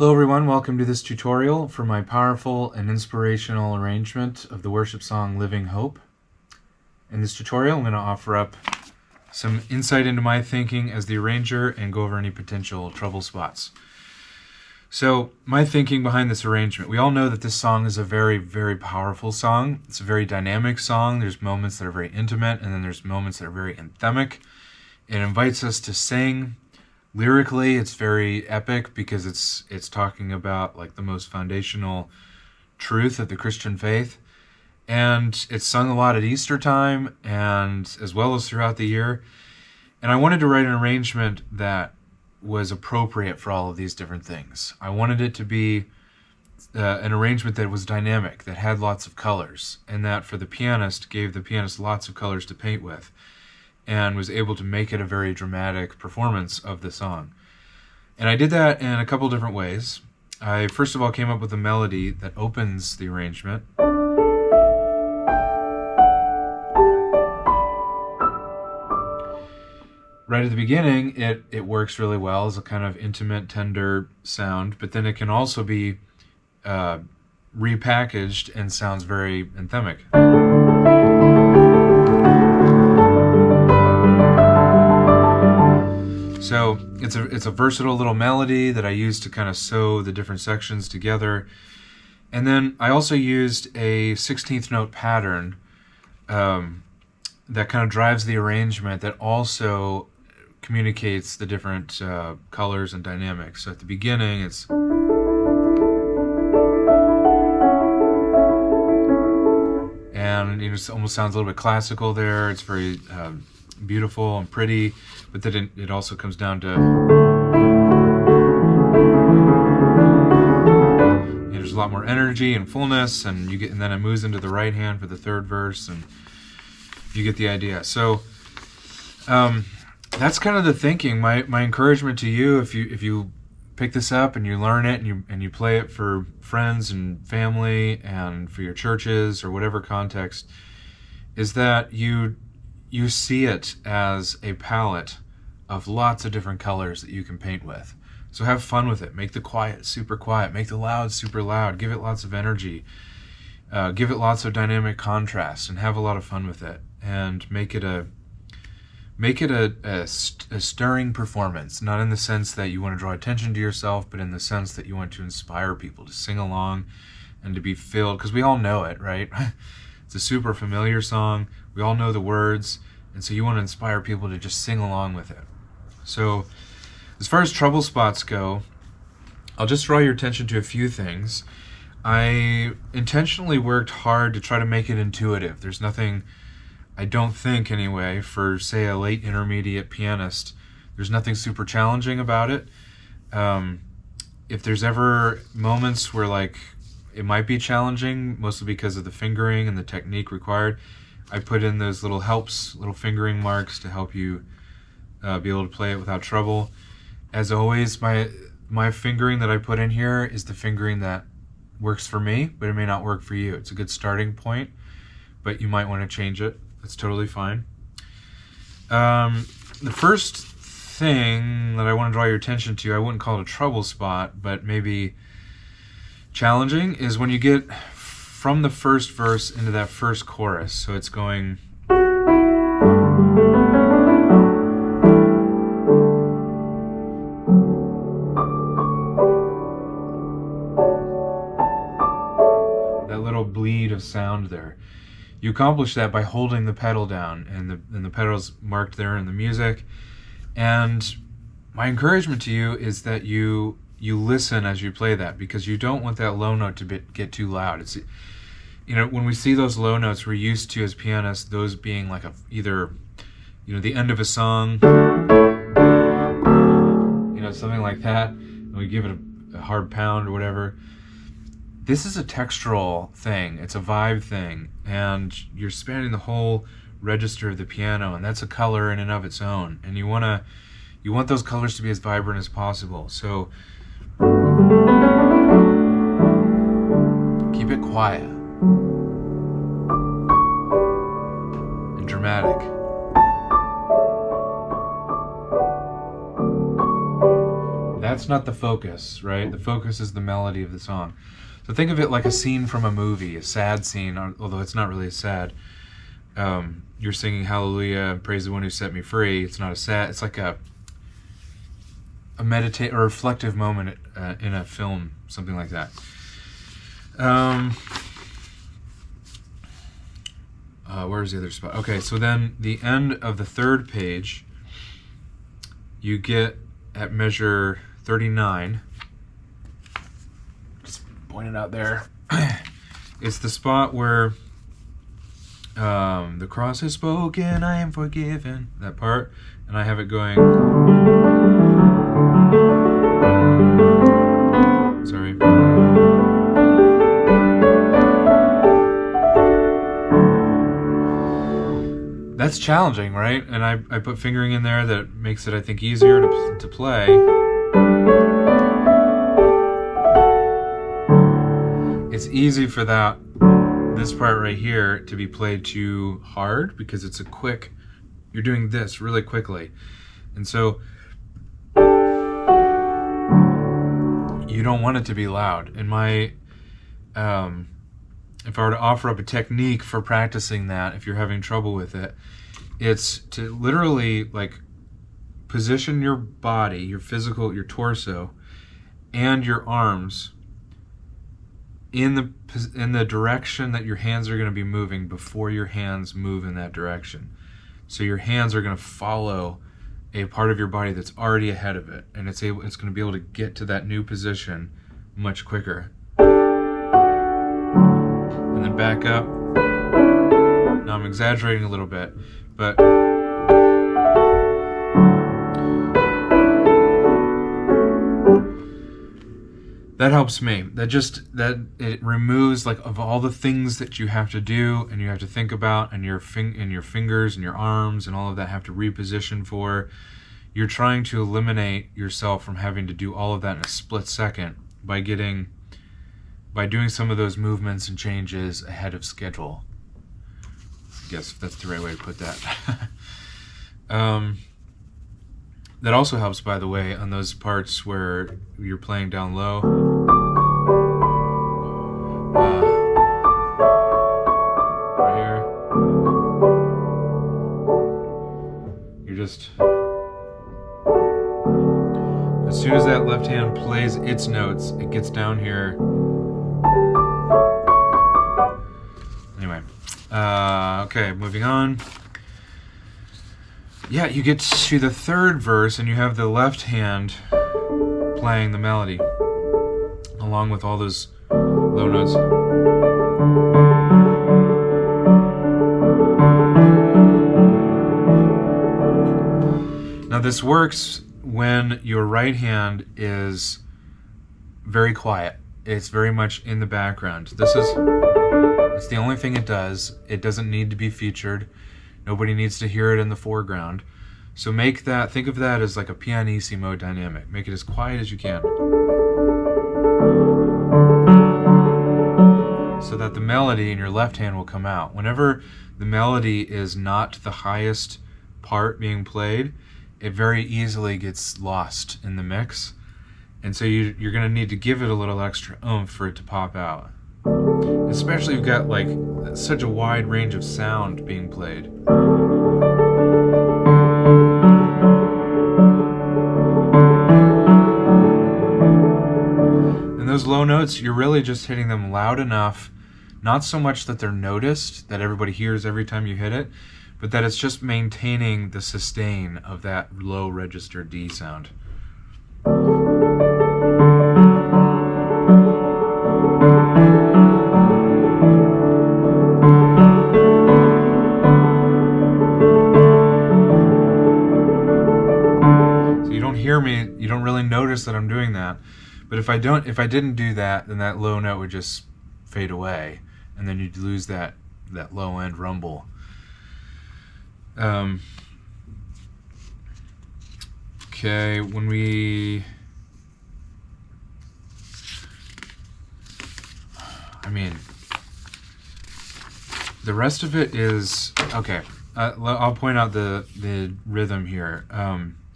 Hello everyone, welcome to this tutorial for my powerful and inspirational arrangement of the worship song Living Hope. In this tutorial I'm going to offer up some insight into my thinking as the arranger and go over any potential trouble spots. So my thinking behind this arrangement, we all know that this song is a very, very powerful song. It's a very dynamic song. There's moments that are very intimate and then there's moments that are very anthemic. It invites us to sing. Lyrically, it's very epic because it's talking about like the most foundational truth of the Christian faith. And it's sung a lot at Easter time and as well as throughout the year. And I wanted to write an arrangement that was appropriate for all of these different things. I wanted it to be an arrangement that was dynamic, that had lots of colors, and that for the pianist, gave the pianist lots of colors to paint with, and was able to make it a very dramatic performance of the song. And I did that in a couple different ways. I first of all came up with a melody that opens the arrangement. Right at the beginning, it works really well as a kind of intimate, tender sound, but then it can also be repackaged and sounds very anthemic. So it's a versatile little melody that I use to kind of sew the different sections together. And then I also used a 16th note pattern that kind of drives the arrangement, that also communicates the different colors and dynamics. So at the beginning it's and it almost sounds a little bit classical there. It's very beautiful and pretty, but then it also comes down to, there's a lot more energy and fullness, and then it moves into the right hand for the third verse, and you get the idea. So that's kind of the thinking. My encouragement to you, if you pick this up and you learn it and you play it for friends and family and for your churches or whatever context, is that you see it as a palette of lots of different colors that you can paint with. So have fun with it. Make the quiet super quiet. Make the loud super loud. Give it lots of energy. Give it lots of dynamic contrast, and have a lot of fun with it. And make it a stirring performance, not in the sense that you want to draw attention to yourself, but in the sense that you want to inspire people to sing along and to be filled, because we all know it, right? It's a super familiar song. We all know the words, and so you want to inspire people to just sing along with it. So as far as trouble spots go, I'll just draw your attention to a few things. I intentionally worked hard to try to make it intuitive. There's nothing, I don't think anyway, for say a late intermediate pianist, there's nothing super challenging about it. If there's ever moments where like it might be challenging, mostly because of the fingering and the technique required, I put in those little helps, little fingering marks to help you be able to play it without trouble. As always, my fingering that I put in here is the fingering that works for me, but it may not work for you. It's a good starting point, but you might want to change it. That's totally fine. The first thing that I want to draw your attention to, I wouldn't call it a trouble spot, but maybe challenging, is when you get from the first verse into that first chorus. So it's going that little bleed of sound there. You accomplish that by holding the pedal down, and the pedal's marked there in the music. And my encouragement to you is that you listen as you play that, because you don't want that low note to get too loud. It's, when we see those low notes, we're used to, as pianists, those being like either the end of a song, something like that, and we give it a hard pound or whatever. This is a textural thing. It's a vibe thing, and you're spanning the whole register of the piano, and that's a color in and of its own. And you want those colors to be as vibrant as possible. So keep it quiet and dramatic. that's not the focus, right? The focus is the melody of the song. So think of it like a scene from a movie, a sad scene, although it's not really sad. You're singing Hallelujah, praise the one who set me free. It's not a sad, it's like a meditate or reflective moment in a film, something like that. Where's the other spot? Okay, so then the end of the third page, you get at measure 39. Just point it out there. It's the spot where the cross is spoken, I am forgiven. That part, and I have it going. Sorry. That's challenging, right? And I put fingering in there that makes it, I think, easier to play. It's easy for this part right here to be played too hard because it's you're doing this really quickly. And so you don't want it to be loud. In my, if I were to offer up a technique for practicing that, if you're having trouble with it, it's to literally like position your body, your torso, and your arms in the direction that your hands are going to be moving before your hands move in that direction. So your hands are going to follow a part of your body that's already ahead of it, and it's going to be able to get to that new position much quicker. And then back up. Now I'm exaggerating a little bit, but that helps me. That it removes like of all the things that you have to do and you have to think about, and your fingers and your arms and all of that have to reposition for. You're trying to eliminate yourself from having to do all of that in a split second by doing some of those movements and changes ahead of schedule. I guess that's the right way to put that. That also helps, by the way, on those parts where you're playing down low. Right here. You're just... As soon as that left hand plays its notes, it gets down here. Anyway. Okay, moving on. Yeah, you get to the third verse and you have the left hand playing the melody along with all those low notes. Now this works when your right hand is very quiet. It's very much in the background. It's the only thing it does. It doesn't need to be featured. Nobody needs to hear it in the foreground. So think of that as like a pianissimo dynamic. Make it as quiet as you can. So that the melody in your left hand will come out. Whenever the melody is not the highest part being played, it very easily gets lost in the mix. And so you're going to need to give it a little extra oomph for it to pop out. Especially if you've got like such a wide range of sound being played. And those low notes, you're really just hitting them loud enough, not so much that they're noticed, that everybody hears every time you hit it, but that it's just maintaining the sustain of that low register D sound. So you don't hear me, you don't really notice that I'm doing that. But if I didn't do that, then that low note would just fade away, and then you'd lose that low end rumble. Okay, the rest of it is, okay, I'll point out the rhythm here.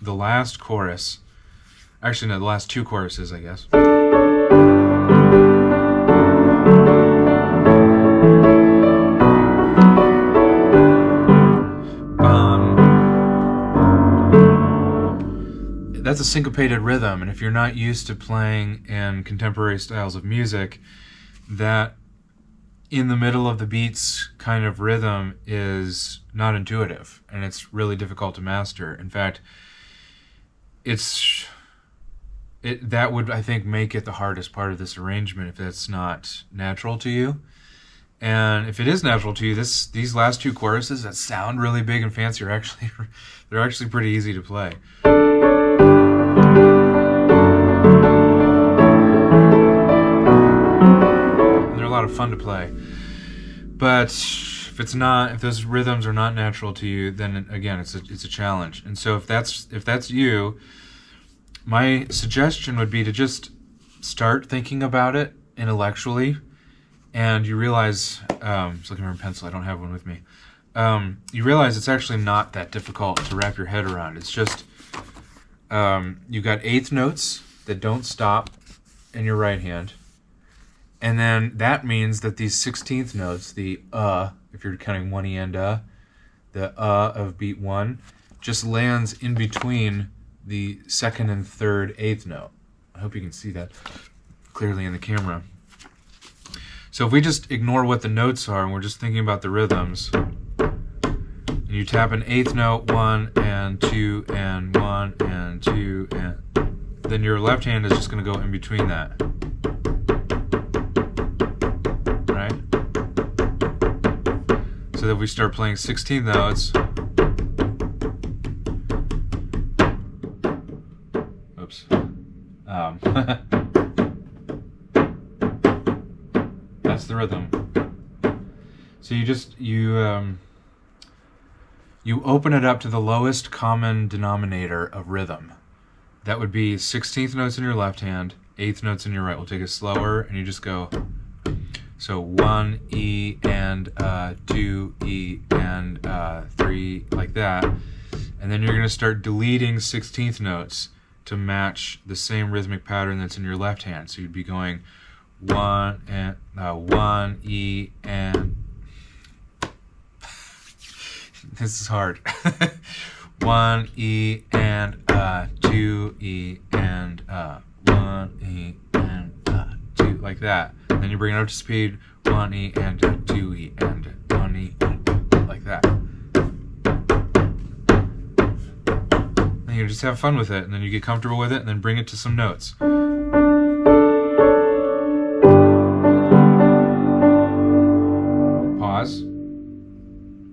The last chorus, Actually, no, the last two choruses, I guess. That's a syncopated rhythm, and if you're not used to playing in contemporary styles of music, that in the middle of the beats kind of rhythm is not intuitive, and it's really difficult to master. In fact, that would, I think, make it the hardest part of this arrangement if that's not natural to you. And if it is natural to you, these last two choruses that sound really big and fancy are actually they're actually pretty easy to play. And they're a lot of fun to play. But if those rhythms are not natural to you, then again, it's a challenge. And so if that's you, my suggestion would be to just start thinking about it intellectually, and you realize, I was looking for a pencil, I don't have one with me. You realize it's actually not that difficult to wrap your head around. It's just, you've got eighth notes that don't stop in your right hand. And then that means that these 16th notes, the if you're counting one E and the of beat 1, just lands in between the second and third eighth note. I hope you can see that clearly in the camera. So if we just ignore what the notes are and we're just thinking about the rhythms, and you tap an eighth note, 1 and 2 and 1 and 2, and then your left hand is just going to go in between that. Right? So that we start playing 16 notes. Oops. That's the rhythm. So you open it up to the lowest common denominator of rhythm. That would be 16th notes in your left hand, 8th notes in your right. We'll take it slower, and you just go. So 1 E and 2 E and 3, like that. And then you're going to start deleting 16th notes to match the same rhythmic pattern that's in your left hand. So you'd be going 1 and 1 E and this is hard. 1 E and 2 E and 1 E and 2, like that. Then you bring it up to speed. 1 E and 2 E and 1 E and like that. And you just have fun with it, and then you get comfortable with it, and then bring it to some notes. Pause.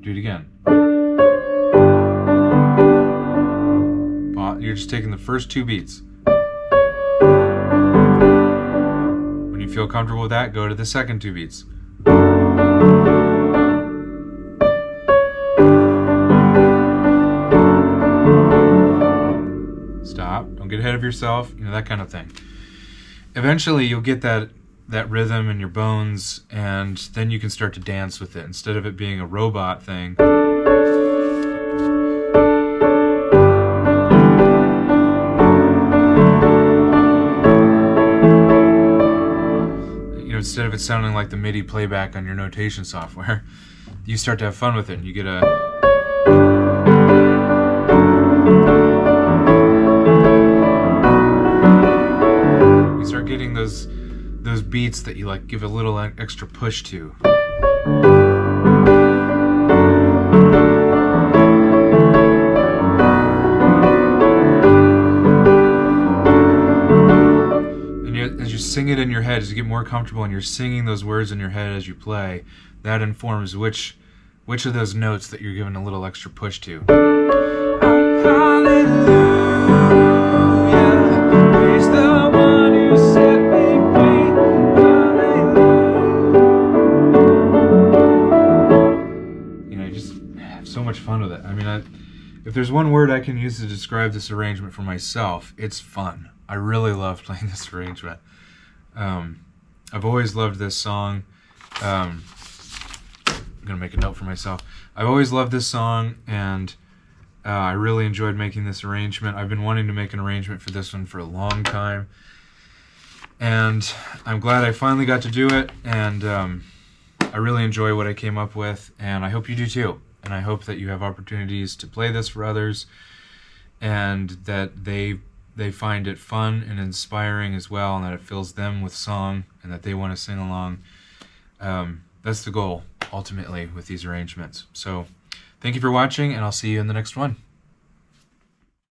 Do it again. Pause. You're just taking the first two beats. When you feel comfortable with that, go to the second two beats. Stop. Don't get ahead of yourself. That kind of thing. Eventually, you'll get that rhythm in your bones, and then you can start to dance with it instead of it being a robot thing. Instead of it sounding like the MIDI playback on your notation software, you start to have fun with it, and you get you start getting those beats that you like give a little extra push to. As you sing it in your head, as you get more comfortable and you're singing those words in your head as you play, that informs which of those notes that you're giving a little extra push to. Hallelujah, praise the one who set me free. Hallelujah. You just have so much fun with it. I mean, if there's one word I can use to describe this arrangement for myself, it's fun. I really love playing this arrangement. I've always loved this song. I'm going to make a note for myself. I've always loved this song, and I really enjoyed making this arrangement. I've been wanting to make an arrangement for this one for a long time, and I'm glad I finally got to do it, and I really enjoy what I came up with, and I hope you do too. And I hope that you have opportunities to play this for others, and that they find it fun and inspiring as well, and that it fills them with song, and that they want to sing along. That's the goal, ultimately, with these arrangements. So thank you for watching, and I'll see you in the next one.